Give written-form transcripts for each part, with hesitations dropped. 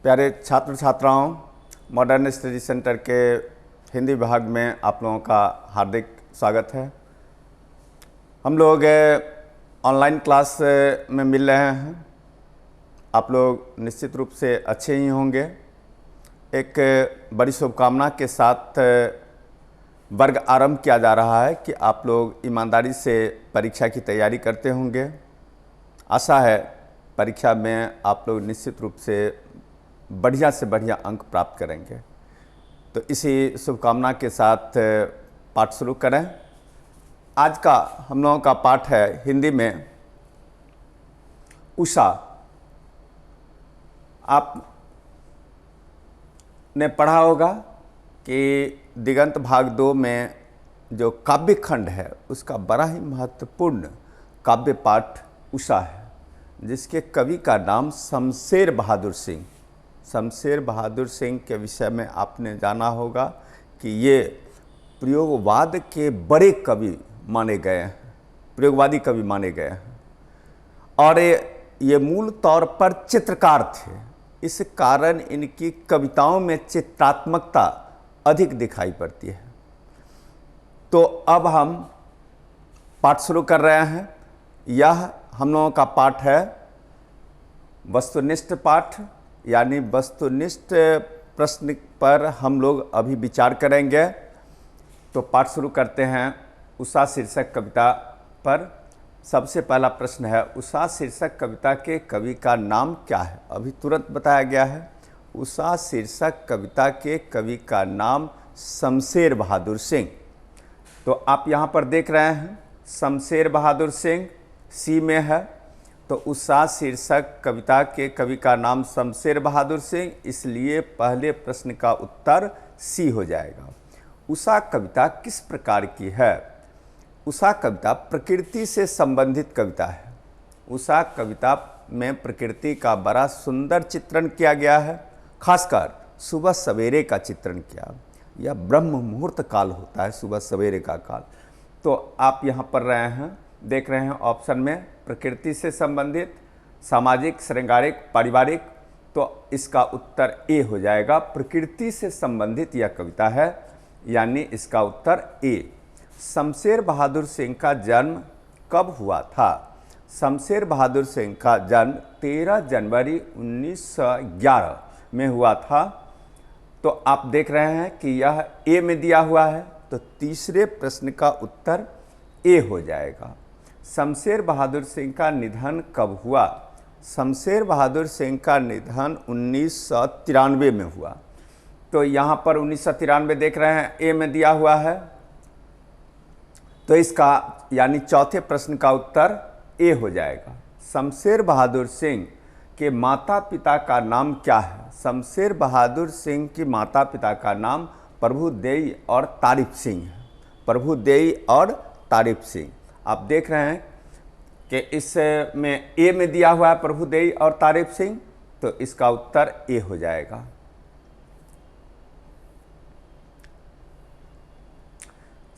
प्यारे छात्र छात्राओं, मॉडर्न स्टडी सेंटर के हिंदी विभाग में आप लोगों का हार्दिक स्वागत है। हम लोग ऑनलाइन क्लास में मिल रहे हैं। आप लोग निश्चित रूप से अच्छे ही होंगे। एक बड़ी शुभकामना के साथ वर्ग आरंभ किया जा रहा है कि आप लोग ईमानदारी से परीक्षा की तैयारी करते होंगे। आशा है परीक्षा में आप लोग निश्चित रूप से बढ़िया से बढ़िया अंक प्राप्त करेंगे। तो इसी शुभकामना के साथ पाठ शुरू करें। आज का हम लोगों का पाठ है हिंदी में उषा। आप ने पढ़ा होगा कि दिगंत भाग 2 में जो काव्य खंड है उसका बड़ा ही महत्वपूर्ण काव्य पाठ उषा है, जिसके कवि का नाम शमशेर बहादुर सिंह। शमशेर बहादुर सिंह के विषय में आपने जाना होगा कि ये प्रयोगवाद के बड़े कवि माने गए हैं, प्रयोगवादी कवि माने गए हैं। और ये मूल तौर पर चित्रकार थे। इस कारण इनकी कविताओं में चित्रात्मकता अधिक दिखाई पड़ती है। तो अब हम पाठ शुरू कर रहे हैं। यह हम लोगों का पाठ है वस्तुनिष्ठ पाठ, यानी वस्तुनिष्ठ प्रश्न पर हम लोग अभी विचार करेंगे। तो पाठ शुरू करते हैं उषा शीर्षक कविता पर। सबसे पहला प्रश्न है, उषा शीर्षक कविता के कवि का नाम क्या है? अभी तुरंत बताया गया है। उषा शीर्षक कविता के कवि का नाम शमशेर बहादुर सिंह। तो आप यहाँ पर देख रहे हैं शमशेर बहादुर सिंह सी में है। तो उषा शीर्षक कविता के कवि का नाम शमशेर बहादुर सिंह, इसलिए पहले प्रश्न का उत्तर सी हो जाएगा। उषा कविता किस प्रकार की है? उषा कविता प्रकृति से संबंधित कविता है। उषा कविता में प्रकृति का बड़ा सुंदर चित्रण किया गया है। खासकर सुबह सवेरे का चित्रण किया। यह ब्रह्म मुहूर्त काल होता है, सुबह सवेरे का काल। तो आप यहाँ पर रहे हैं, देख रहे हैं ऑप्शन में प्रकृति से संबंधित, सामाजिक, श्रृंगारिक, पारिवारिक। तो इसका उत्तर ए हो जाएगा। प्रकृति से संबंधित यह कविता है, यानी इसका उत्तर ए। शमशेर बहादुर सिंह का जन्म कब हुआ था? शमशेर बहादुर सिंह का जन्म 13 जनवरी 1911 में हुआ था। तो आप देख रहे हैं कि यह ए में दिया हुआ है, तो तीसरे प्रश्न का उत्तर ए हो जाएगा। शमशेर बहादुर सिंह का निधन कब हुआ? शमशेर बहादुर सिंह का निधन 1993 में हुआ। तो यहाँ पर 1993 देख रहे हैं, ए में दिया हुआ है। तो इसका यानी चौथे प्रश्न का उत्तर ए हो जाएगा। शमशेर बहादुर सिंह के माता पिता का नाम क्या है? शमशेर बहादुर सिंह की माता पिता का नाम प्रभुदेई और तारीफ सिंह है। प्रभुदेई और तारीफ सिंह। आप देख रहे हैं कि इसमें ए में दिया हुआ है प्रभुदेई और तारीफ सिंह, तो इसका उत्तर ए हो जाएगा।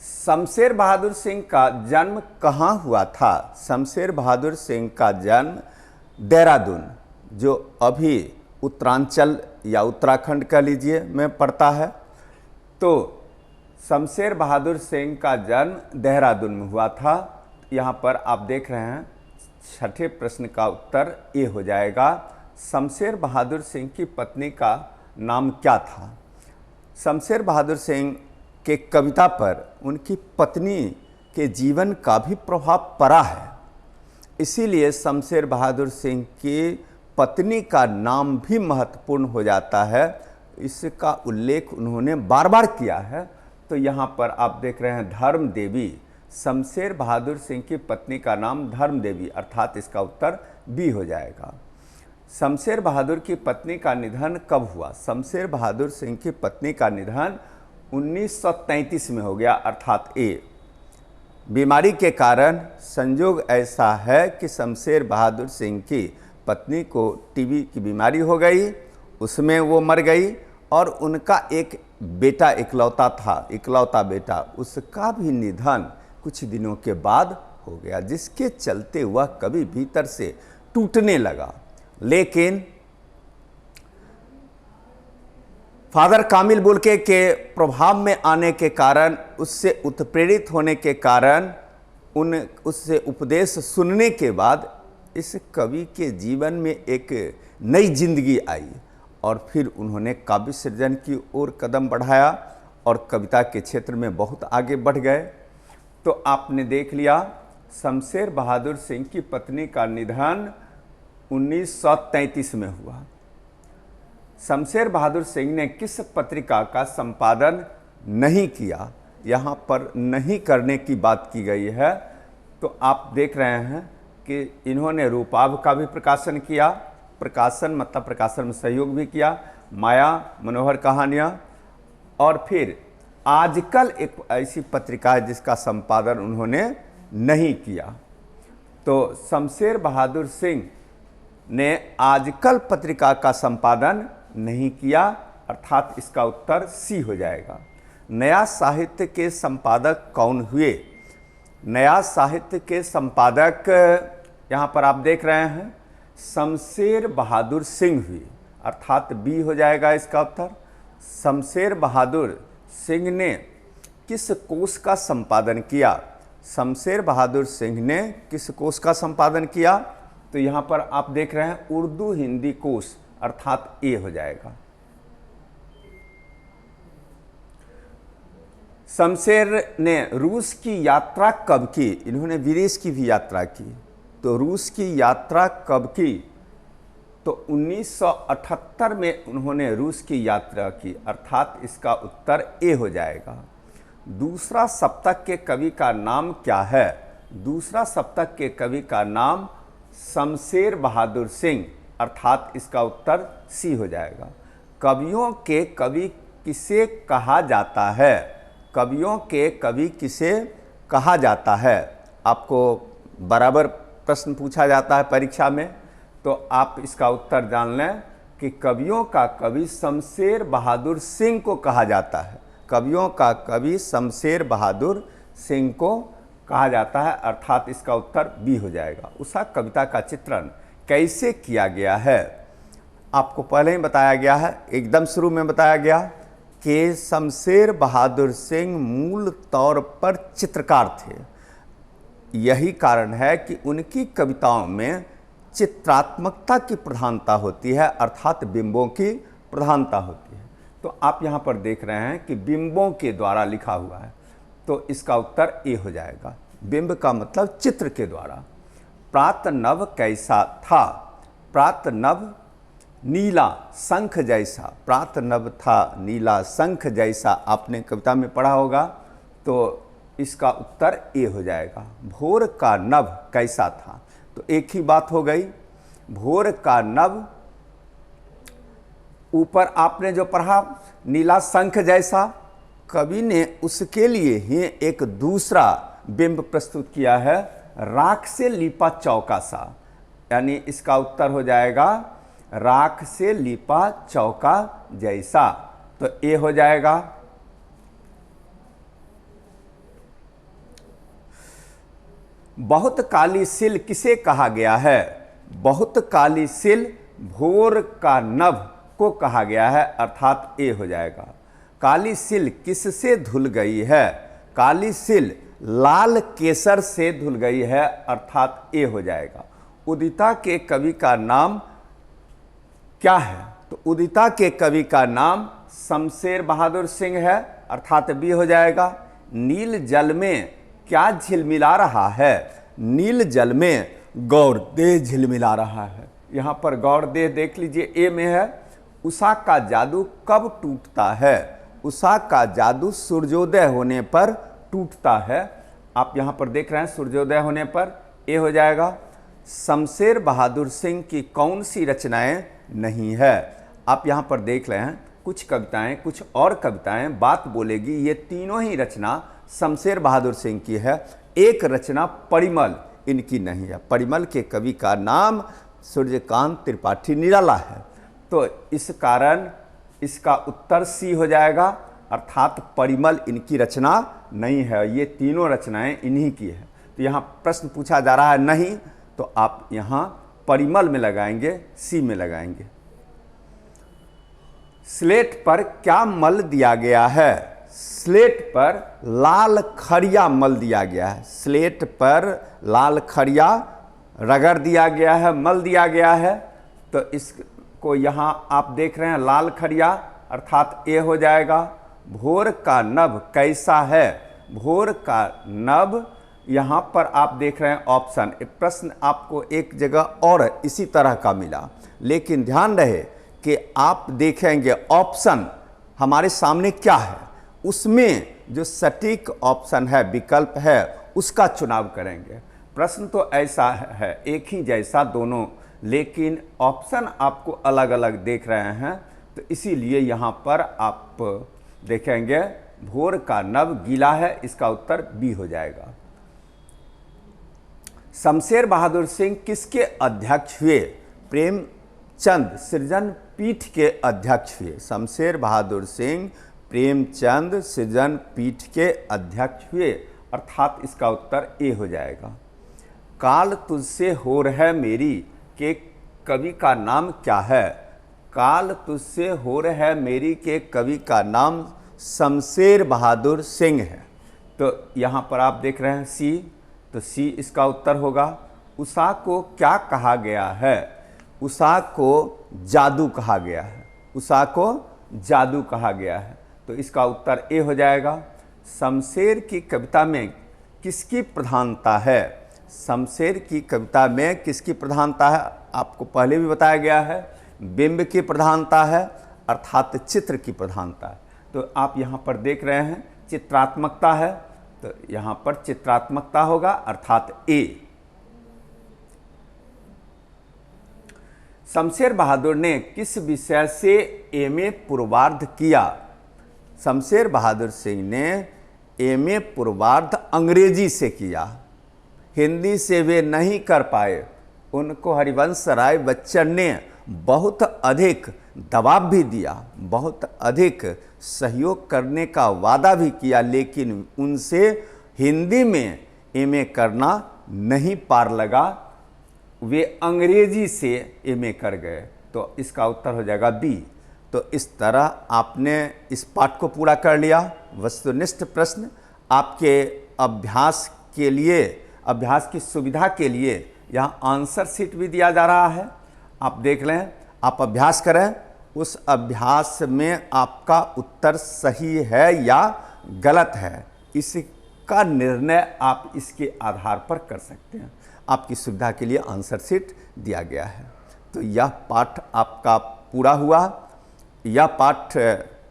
शमशेर बहादुर सिंह का जन्म कहाँ हुआ था? शमशेर बहादुर सिंह का जन्म देहरादून, जो अभी उत्तरांचल या उत्तराखंड कह लीजिए में पड़ता है। तो शमशेर बहादुर सिंह का जन्म देहरादून में हुआ था। यहाँ पर आप देख रहे हैं छठे प्रश्न का उत्तर ए हो जाएगा। शमशेर बहादुर सिंह की पत्नी का नाम क्या था? शमशेर बहादुर सिंह के कविता पर उनकी पत्नी के जीवन का भी प्रभाव पड़ा है। इसीलिए शमशेर बहादुर सिंह की पत्नी का नाम भी महत्वपूर्ण हो जाता है। इसका उल्लेख उन्होंने बार बार किया है। तो यहाँ पर आप देख रहे हैं धर्म देवी। शमशेर बहादुर सिंह की पत्नी का नाम धर्म देवी, अर्थात इसका उत्तर बी हो जाएगा। शमशेर बहादुर की पत्नी का निधन कब हुआ? शमशेर बहादुर सिंह की पत्नी का निधन 1933 में हो गया, अर्थात ए। बीमारी के कारण संयोग ऐसा है कि शमशेर बहादुर सिंह की पत्नी को टीबी की बीमारी हो गई, उसमें वो मर गई। और उनका एक बेटा इकलौता था, इकलौता बेटा, उसका भी निधन कुछ दिनों के बाद हो गया, जिसके चलते वह कभी भीतर से टूटने लगा। लेकिन फादर कामिल बुल्के के प्रभाव में आने के कारण, उससे उत्प्रेरित होने के कारण, उससे उपदेश सुनने के बाद इस कवि के जीवन में एक नई जिंदगी आई और फिर उन्होंने काव्य सृजन की ओर कदम बढ़ाया और कविता के क्षेत्र में बहुत आगे बढ़ गए। तो आपने देख लिया, शमशेर बहादुर सिंह की पत्नी का निधन 1933 में हुआ। शमशेर बहादुर सिंह ने किस पत्रिका का संपादन नहीं किया, यहाँ पर नहीं करने की बात की गई है। तो आप देख रहे हैं कि इन्होंने रूपाभ का भी प्रकाशन किया, प्रकाशन मतलब प्रकाशन में सहयोग भी किया, माया मनोहर कहानियाँ, और फिर आजकल एक ऐसी पत्रिका है जिसका संपादन उन्होंने नहीं किया। तो शमशेर बहादुर सिंह ने आजकल पत्रिका का संपादन नहीं किया, अर्थात इसका उत्तर सी हो जाएगा। नया साहित्य के संपादक कौन हुए? नया साहित्य के संपादक यहाँ पर आप देख रहे हैं शमशेर बहादुर सिंह हुए, अर्थात बी हो जाएगा इसका उत्तर। शमशेर बहादुर सिंह ने किस कोश का संपादन किया? शमशेर बहादुर सिंह ने किस कोश का संपादन किया? तो यहाँ पर आप देख रहे हैं उर्दू हिंदी कोश, अर्थात ए हो जाएगा। शमशेर ने रूस की यात्रा कब की? इन्होंने विदेश की भी यात्रा की। तो रूस की यात्रा कब की? तो 1978 में उन्होंने रूस की यात्रा की, अर्थात इसका उत्तर ए हो जाएगा। दूसरा सप्तक के कवि का नाम क्या है? दूसरा सप्तक के कवि का नाम शमशेर बहादुर सिंह, अर्थात इसका उत्तर सी हो जाएगा। कवियों के कवि किसे कहा जाता है? कवियों के कवि किसे कहा जाता है? आपको बराबर प्रश्न पूछा जाता है परीक्षा में, तो आप इसका उत्तर जान लें कि कवियों का कवि शमशेर बहादुर सिंह को कहा जाता है। कवियों का कवि शमशेर बहादुर सिंह को कहा जाता है, अर्थात इसका उत्तर बी हो जाएगा। उषा कविता का चित्रण कैसे किया गया है? आपको पहले ही बताया गया है, एकदम शुरू में बताया गया कि शमशेर बहादुर सिंह मूल तौर पर चित्रकार थे। यही कारण है कि उनकी कविताओं में चित्रात्मकता की प्रधानता होती है, अर्थात बिंबों की प्रधानता होती है। तो आप यहाँ पर देख रहे हैं कि बिंबों के द्वारा लिखा हुआ है, तो इसका उत्तर ए हो जाएगा। बिंब का मतलब चित्र के द्वारा। प्रात नभ कैसा था? प्रात नभ नीला शंख जैसा। प्रात नभ था नीला शंख जैसा, आपने कविता में पढ़ा होगा, तो इसका उत्तर ए हो जाएगा। भोर का नभ कैसा था? तो एक ही बात हो गई। भोर का नभ, ऊपर आपने जो पढ़ा नीला शंख जैसा, कवि ने उसके लिए ही एक दूसरा बिंब प्रस्तुत किया है, राख से लिपा चौका सा, यानी इसका उत्तर हो जाएगा राख से लिपा चौका जैसा। तो ए हो जाएगा। बहुत काली सिल किसे कहा गया है? बहुत काली सिल भोर का नभ को कहा गया है, अर्थात ए हो जाएगा। काली सिल किससे धुल गई है? काली सिल लाल केसर से धुल गई है, अर्थात ए हो जाएगा। उदिता के कवि का नाम क्या है? तो उदिता के कवि का नाम शमशेर बहादुर सिंह है, अर्थात बी हो जाएगा। नील जल में क्या झिलमिला रहा है? नील जल में गौरदेह झिलमिला रहा है। यहाँ पर गौरदेह देख लीजिए, ए में है। उषा का जादू कब टूटता है? उषा का जादू सूर्योदय होने पर टूटता है। आप यहाँ पर देख रहे हैं सूर्योदय होने पर, ए हो जाएगा। शमशेर बहादुर सिंह की कौन सी रचनाएं नहीं है? आप यहाँ पर देख रहे हैं कुछ कविताएं, कुछ और कविताएं बात बोलेगी, ये तीनों ही रचना शमशेर बहादुर सिंह की है। एक रचना परिमल इनकी नहीं है। परिमल के कवि का नाम सूर्यकांत त्रिपाठी निराला है। तो इस कारण इसका उत्तर सी हो जाएगा, अर्थात परिमल इनकी रचना नहीं है। ये तीनों रचनाएं इन्हीं की है। तो यहाँ प्रश्न पूछा जा रहा है नहीं, तो आप यहाँ परिमल में लगाएंगे, सी में लगाएंगे। स्लेट पर क्या मल दिया गया है? स्लेट पर लाल खड़िया मल दिया गया है। स्लेट पर लाल खड़िया रगड़ दिया गया है, मल दिया गया है। तो इसको यहाँ आप देख रहे हैं लाल खड़िया, अर्थात ए हो जाएगा। भोर का नभ कैसा है? भोर का नभ, यहाँ पर आप देख रहे हैं ऑप्शन। प्रश्न आपको एक जगह और इसी तरह का मिला, लेकिन ध्यान रहे कि आप देखेंगे ऑप्शन हमारे सामने क्या है, उसमें जो सटीक ऑप्शन है, विकल्प है, उसका चुनाव करेंगे। प्रश्न तो ऐसा है एक ही जैसा दोनों, लेकिन ऑप्शन आपको अलग अलग देख रहे हैं, तो इसीलिए यहाँ पर आप देखेंगे भोर का नभ गीला है, इसका उत्तर बी हो जाएगा। शमशेर बहादुर सिंह किसके अध्यक्ष हुए? प्रेमचंद सृजन पीठ के अध्यक्ष हुए। शमशेर बहादुर सिंह प्रेमचंद सृजन पीठ के अध्यक्ष हुए, अर्थात इसका उत्तर ए हो जाएगा। काल तुझसे होर है मेरी के कवि का नाम क्या है? काल तुझसे होर है मेरी के कवि का नाम शमशेर बहादुर सिंह है। तो यहाँ पर आप देख रहे हैं सी, तो सी इसका उत्तर होगा। उषा को क्या कहा गया है? उषा को जादू कहा गया है। उषा को जादू कहा गया है, तो इसका उत्तर ए हो जाएगा। शमशेर की कविता में किसकी प्रधानता है? शमशेर की कविता में किसकी प्रधानता है? आपको पहले भी बताया गया है, बिंब की प्रधानता है, अर्थात चित्र की प्रधानता है। तो आप यहाँ पर देख रहे हैं चित्रात्मकता है, तो यहाँ पर चित्रात्मकता होगा, अर्थात ए। शमशेर बहादुर ने किस विषय से एमए पूर्वार्ध किया? शमशेर बहादुर सिंह ने एमए पूर्वार्ध अंग्रेजी से किया, हिंदी से वे नहीं कर पाए। उनको हरिवंश राय बच्चन ने बहुत अधिक दबाव भी दिया, बहुत अधिक सहयोग करने का वादा भी किया, लेकिन उनसे हिंदी में एमए करना नहीं पार लगा, वे अंग्रेजी से एमए कर गए। तो इसका उत्तर हो जाएगा बी। तो इस तरह आपने इस पाठ को पूरा कर लिया। वस्तुनिष्ठ प्रश्न आपके अभ्यास के लिए, अभ्यास की सुविधा के लिए यहाँ आंसर शीट भी दिया जा रहा है, आप देख लें, आप अभ्यास करें। उस अभ्यास में आपका उत्तर सही है या गलत है, इसका निर्णय आप इसके आधार पर कर सकते हैं। आपकी सुविधा के लिए आंसर शीट दिया गया है। तो यह पाठ आपका पूरा हुआ। यह पाठ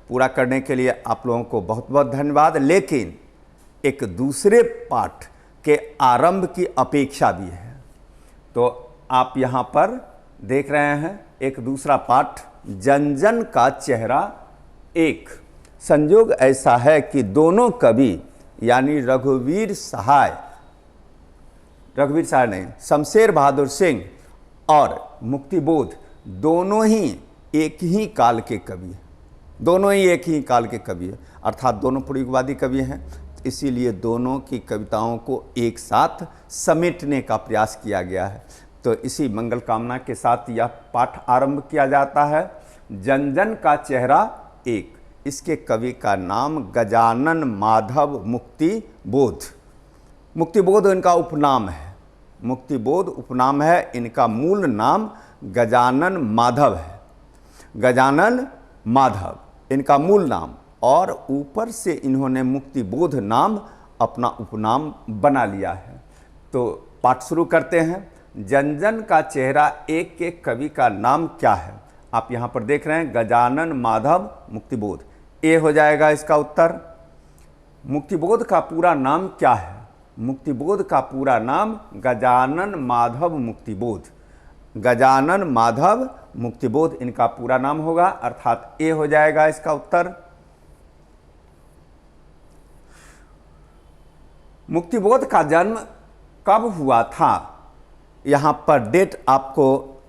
पूरा करने के लिए आप लोगों को बहुत बहुत धन्यवाद। लेकिन एक दूसरे पाठ के आरंभ की अपेक्षा भी है, तो आप यहाँ पर देख रहे हैं एक दूसरा पाठ, जन जन का चेहरा एक। संयोग ऐसा है कि दोनों कवि यानी रघुवीर सहाय नहीं, शमशेर बहादुर सिंह और मुक्तिबोध दोनों ही एक ही काल के कवि हैं। दोनों ही एक ही काल के कवि हैं, अर्थात दोनों पूर्ववादी कवि हैं। इसीलिए दोनों की कविताओं को एक साथ समेटने का प्रयास किया गया है। तो इसी मंगल कामना के साथ यह पाठ आरंभ किया जाता है। जन जन का चेहरा एक, इसके कवि का नाम गजानन माधव मुक्तिबोध। मुक्तिबोध इनका उपनाम है, मुक्तिबोध उपनाम है, इनका मूल नाम गजानन माधव है। गजानन माधव इनका मूल नाम, और ऊपर से इन्होंने मुक्तिबोध नाम अपना उपनाम बना लिया है। तो पाठ शुरू करते हैं। जन जन का चेहरा एक के कवि का नाम क्या है? आप यहाँ पर देख रहे हैं गजानन माधव मुक्तिबोध, ए हो जाएगा इसका उत्तर। मुक्तिबोध का पूरा नाम क्या है? मुक्तिबोध का पूरा नाम गजानन माधव मुक्तिबोध। गजानन माधव मुक्तिबोध इनका पूरा नाम होगा, अर्थात ए हो जाएगा इसका उत्तर। मुक्तिबोध का जन्म कब हुआ था? यहाँ पर डेट आपको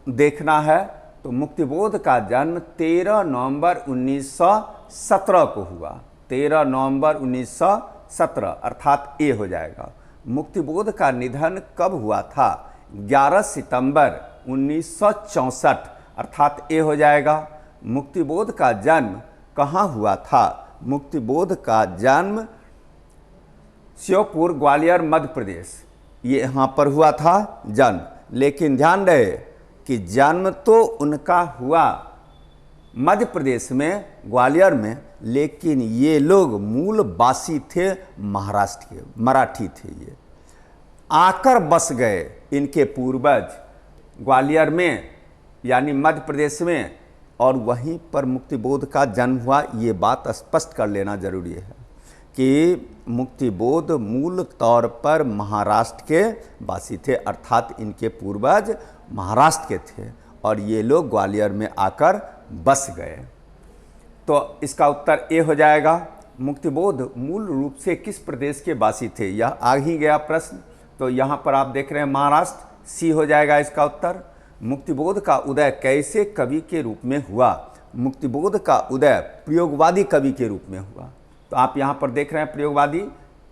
देखना है। तो मुक्तिबोध का जन्म 13 नवंबर 1917 को हुआ। 13 नवंबर 1917 अर्थात ए हो जाएगा। मुक्तिबोध का निधन कब हुआ था? 11 सितंबर 1964 अर्थात ए हो जाएगा। मुक्तिबोध का जन्म कहाँ हुआ था? मुक्तिबोध का जन्म श्योपुर, ग्वालियर, मध्य प्रदेश, ये यहाँ पर हुआ था जन्म। लेकिन ध्यान रहे कि जन्म तो उनका हुआ मध्य प्रदेश में, ग्वालियर में, लेकिन ये लोग मूल वासी थे महाराष्ट्र के, मराठी थे। ये आकर बस गए इनके पूर्वज ग्वालियर में यानी मध्य प्रदेश में, और वहीं पर मुक्तिबोध का जन्म हुआ। ये बात स्पष्ट कर लेना जरूरी है कि मुक्तिबोध मूल तौर पर महाराष्ट्र के वासी थे, अर्थात इनके पूर्वज महाराष्ट्र के थे और ये लोग ग्वालियर में आकर बस गए। तो इसका उत्तर ए हो जाएगा। मुक्तिबोध मूल रूप से किस प्रदेश के वासी थे? यह आ ही गया प्रश्न। तो यहाँ पर आप देख रहे हैं महाराष्ट्र, सी हो जाएगा इसका उत्तर। मुक्तिबोध का उदय कैसे कवि के रूप में हुआ? मुक्तिबोध का उदय प्रयोगवादी कवि के रूप में हुआ। तो आप यहाँ पर देख रहे हैं प्रयोगवादी,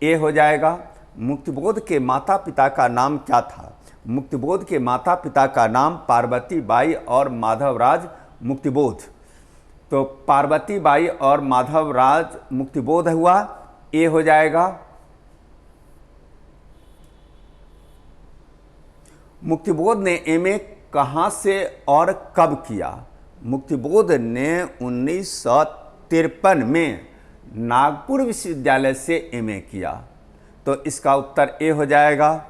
ए हो जाएगा। मुक्तिबोध के माता पिता का नाम क्या था? मुक्तिबोध के माता पिता का नाम पार्वती बाई और माधवराज मुक्तिबोध। तो पार्वती बाई और माधवराज मुक्तिबोध हुआ, ए हो जाएगा। मुक्तिबोध ने एमए कहाँ से और कब किया? मुक्तिबोध ने 1953 में नागपुर विश्वविद्यालय से एमए किया। तो इसका उत्तर ए हो जाएगा।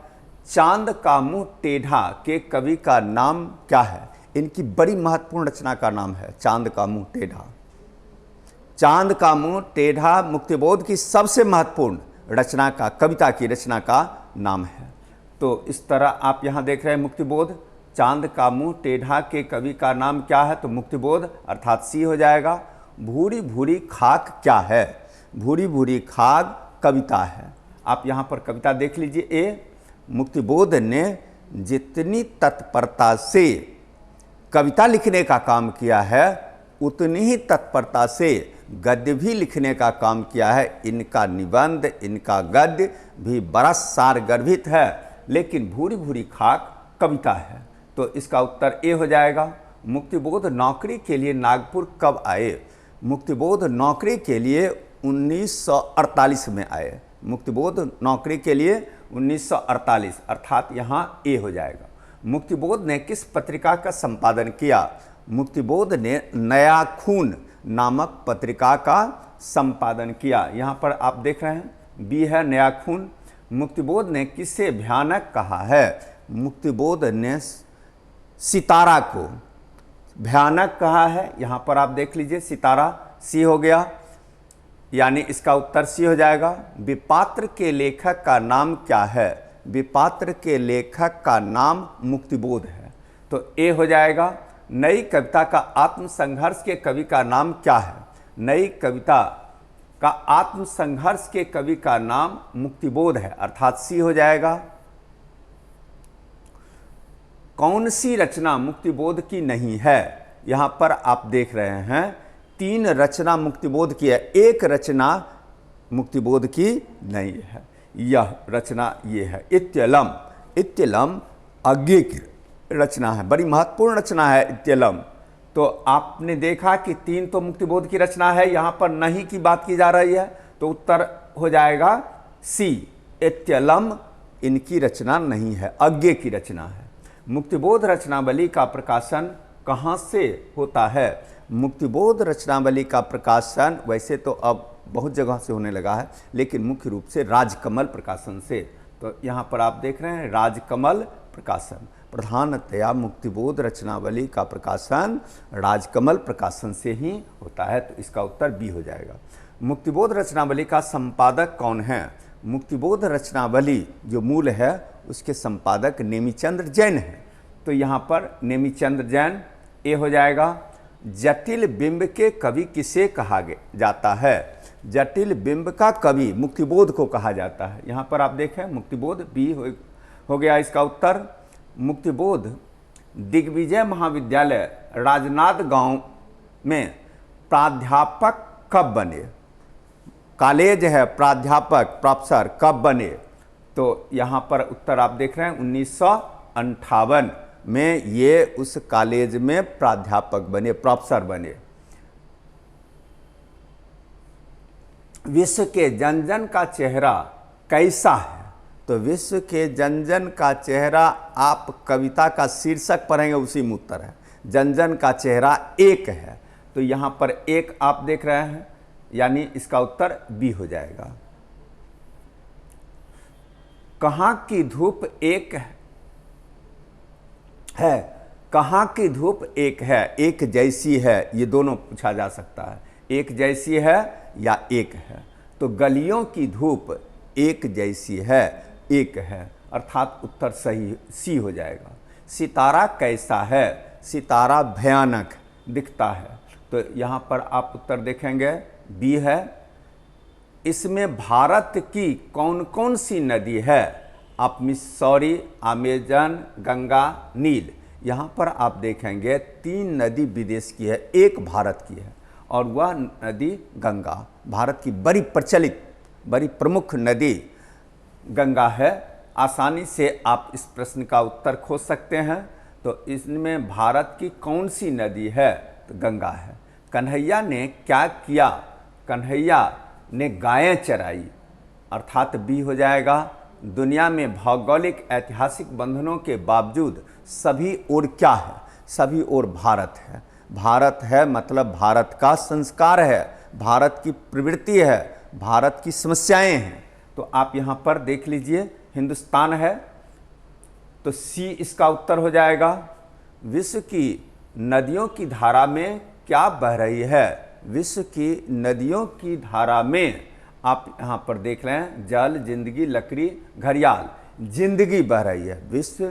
चांद का मुंह टेढ़ा के कवि का नाम क्या है? इनकी बड़ी महत्वपूर्ण रचना का नाम है चांद का मुंह टेढ़ा। चांद का मुंह टेढ़ा मुक्तिबोध की सबसे महत्वपूर्ण रचना का, कविता की रचना का नाम है। तो इस तरह आप यहाँ देख रहे हैं मुक्तिबोध, चांद का मुंह टेढ़ा के कवि का नाम क्या है? तो मुक्तिबोध, अर्थात सी हो जाएगा। भूरी भूरी खाक क्या है? भूरी भूरी खाक कविता है। आप यहाँ पर कविता देख लीजिए। ए, मुक्तिबोध ने जितनी तत्परता से कविता लिखने का काम किया है उतनी ही तत्परता से गद्य भी लिखने का काम किया है। इनका निबंध, इनका गद्य भी बड़ा सारगर्भित है, लेकिन भूरी भूरी खाक कविता है। तो इसका उत्तर ए हो जाएगा। मुक्तिबोध नौकरी के लिए नागपुर कब आए? मुक्तिबोध नौकरी के लिए 1948 में आए। मुक्तिबोध नौकरी के लिए 1948, अर्थात यहाँ ए हो जाएगा। मुक्तिबोध ने किस पत्रिका का संपादन किया? मुक्तिबोध ने नया खून नामक पत्रिका का संपादन किया। यहाँ पर आप देख रहे हैं बी है नया खून। मुक्तिबोध ने किसे भयानक कहा है? मुक्तिबोध ने सितारा को भयानक कहा है। यहाँ पर आप देख लीजिए सितारा, सी हो गया, यानी इसका उत्तर सी हो जाएगा। विपात्र के लेखक का नाम क्या है? विपात्र के लेखक का नाम मुक्तिबोध है। तो ए हो जाएगा। नई कविता का आत्मसंघर्ष के कवि का नाम क्या है? नई कविता का आत्मसंघर्ष के कवि का नाम मुक्तिबोध है, अर्थात सी हो जाएगा। कौन सी रचना मुक्तिबोध की नहीं है? यहाँ पर आप देख रहे हैं 3 रचना मुक्तिबोध की है, एक रचना मुक्तिबोध की नहीं है। यह रचना ये है इत्यलम। इत्यलम अज्ञे की रचना है, बड़ी महत्वपूर्ण रचना है इत्यलम। तो आपने देखा कि 3 तो मुक्तिबोध की रचना है, यहाँ पर नहीं की बात की जा रही है, तो उत्तर हो जाएगा सी, इत्यलम इनकी रचना नहीं है, अज्ञे की रचना है। मुक्तिबोध रचनावली का प्रकाशन कहाँ से होता है? मुक्तिबोध रचनावली का प्रकाशन वैसे तो अब बहुत जगह से होने लगा है, लेकिन मुख्य रूप से राजकमल प्रकाशन से। तो यहाँ पर आप देख रहे हैं राजकमल प्रकाशन, प्रधानतया मुक्तिबोध रचनावली का प्रकाशन राजकमल प्रकाशन से ही होता है। तो इसका उत्तर बी हो जाएगा। मुक्तिबोध रचनावली का संपादक कौन है? मुक्तिबोध रचनावली जो मूल है उसके संपादक नेमिचंद्र जैन हैं। तो यहाँ पर नेमिचंद्र जैन, ए हो जाएगा। जटिल बिंब के कवि किसे कहा जाता है? जटिल बिंब का कवि मुक्तिबोध को कहा जाता है। यहाँ पर आप देखें मुक्तिबोध, बी हो गया इसका उत्तर। मुक्तिबोध दिग्विजय महाविद्यालय राजनाथ गांव में प्राध्यापक कब बने? कॉलेज है प्राध्यापक, प्रोफेसर कब बने? तो यहाँ पर उत्तर आप देख रहे हैं 1958 में ये उस कॉलेज में प्राध्यापक बने, प्रोफेसर बने। विश्व के जन जन का चेहरा कैसा है? तो विश्व के जन जन का चेहरा, आप कविता का शीर्षक पढ़ेंगे उसी में उत्तर है। जन जन का चेहरा एक है, तो यहाँ पर एक आप देख रहे हैं, यानी इसका उत्तर बी हो जाएगा। कहाँ की धूप एक है? कहाँ की धूप एक है, एक जैसी है, ये दोनों पूछा जा सकता है। एक जैसी है या एक है, तो गलियों की धूप एक जैसी है, एक है, अर्थात उत्तर सही सी हो जाएगा। सितारा कैसा है? सितारा भयानक दिखता है, तो यहाँ पर आप उत्तर देखेंगे बी है। इसमें भारत की कौन कौन सी नदी है? आप मिसौरी, अमेजन, गंगा, नील। यहाँ पर आप देखेंगे 3 नदी विदेश की है, एक भारत की है, और वह नदी गंगा, भारत की बड़ी प्रचलित, बड़ी प्रमुख नदी गंगा है। आसानी से आप इस प्रश्न का उत्तर खोज सकते हैं। तो इसमें भारत की कौन सी नदी है? तो गंगा है। कन्हैया ने क्या किया? कन्हैया ने गायें चराई, अर्थात बी हो जाएगा। दुनिया में भौगोलिक ऐतिहासिक बंधनों के बावजूद सभी ओर क्या है? सभी ओर भारत है। भारत है मतलब भारत का संस्कार है, भारत की प्रवृत्ति है, भारत की समस्याएं हैं। तो आप यहाँ पर देख लीजिए, हिंदुस्तान है, तो सी इसका उत्तर हो जाएगा। विश्व की नदियों की धारा में क्या बह रही है? विश्व की नदियों की धारा में आप यहाँ पर देख रहे हैं, जल, जिंदगी, लकड़ी, घड़ियाल, जिंदगी बह रही है। विश्व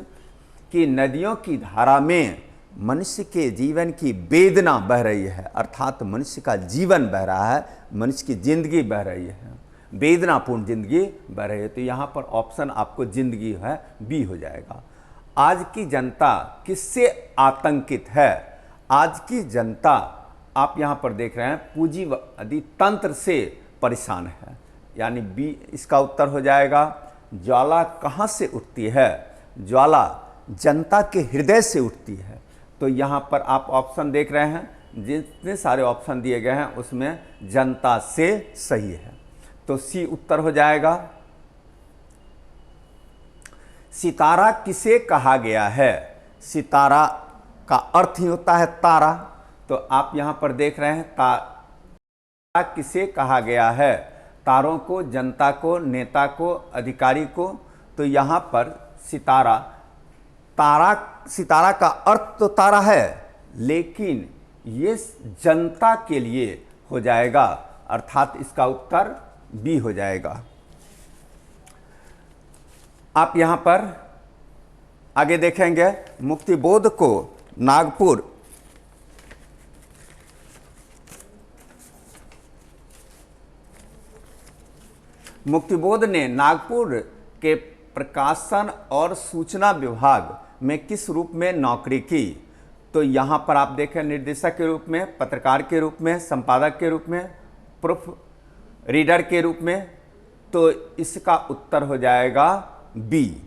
की नदियों की धारा में मनुष्य के जीवन की वेदना बह रही है, अर्थात मनुष्य का जीवन बह रहा है, मनुष्य की जिंदगी बह रही है, वेदनापूर्ण जिंदगी बह रही है। तो यहाँ पर ऑप्शन आपको जिंदगी है, बी हो जाएगा। आज की जनता किससे आतंकित है? आज की जनता आप यहाँ पर देख रहे हैं पूंजीवादी तंत्र से परेशान है, यानी बी इसका उत्तर हो जाएगा। ज्वाला कहाँ से उठती है? ज्वाला जनता के हृदय से उठती है। तो यहाँ पर आप ऑप्शन देख रहे हैं, जितने सारे ऑप्शन दिए गए हैं उसमें जनता से सही है, तो सी उत्तर हो जाएगा। सितारा किसे कहा गया है? सितारा का अर्थ ही होता है तारा, तो आप यहाँ पर देख रहे हैं तारा किसे कहा गया है? तारों को, जनता को, नेता को, अधिकारी को। तो यहाँ पर सितारा, सितारा का अर्थ तो तारा है, लेकिन ये जनता के लिए हो जाएगा, अर्थात इसका उत्तर बी हो जाएगा। आप यहाँ पर आगे देखेंगे, मुक्तिबोध को नागपुर मुक्तिबोध ने नागपुर के प्रकाशन और सूचना विभाग में किस रूप में नौकरी की? तो यहाँ पर आप देखें, निर्देशक के रूप में, पत्रकार के रूप में, संपादक के रूप में, प्रूफ रीडर के रूप में। तो इसका उत्तर हो जाएगा बी।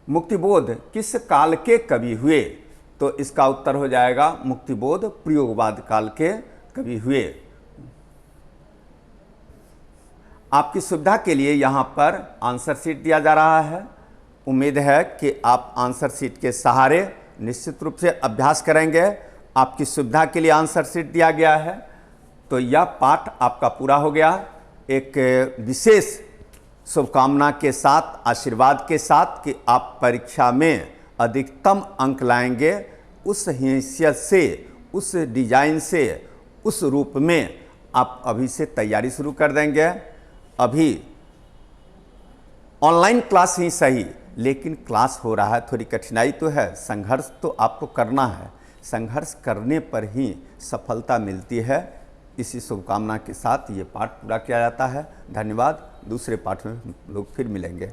मुक्तिबोध किस काल के कवि हुए? तो इसका उत्तर हो जाएगा मुक्तिबोध प्रयोगवाद काल के कवि हुए। आपकी सुविधा के लिए यहाँ पर आंसर शीट दिया जा रहा है। उम्मीद है कि आप आंसर शीट के सहारे निश्चित रूप से अभ्यास करेंगे। आपकी सुविधा के लिए आंसर शीट दिया गया है। तो यह पाठ आपका पूरा हो गया। एक विशेष शुभकामना के साथ, आशीर्वाद के साथ कि आप परीक्षा में अधिकतम अंक लाएंगे, उस हैसियत से, उस डिजाइन से, उस रूप में आप अभी से तैयारी शुरू कर देंगे। अभी ऑनलाइन क्लास ही सही, लेकिन क्लास हो रहा है, थोड़ी कठिनाई तो है, संघर्ष तो आपको करना है, संघर्ष करने पर ही सफलता मिलती है। इसी शुभकामना के साथ ये पाठ पूरा किया जाता है। धन्यवाद। दूसरे पाठ में लोग फिर मिलेंगे।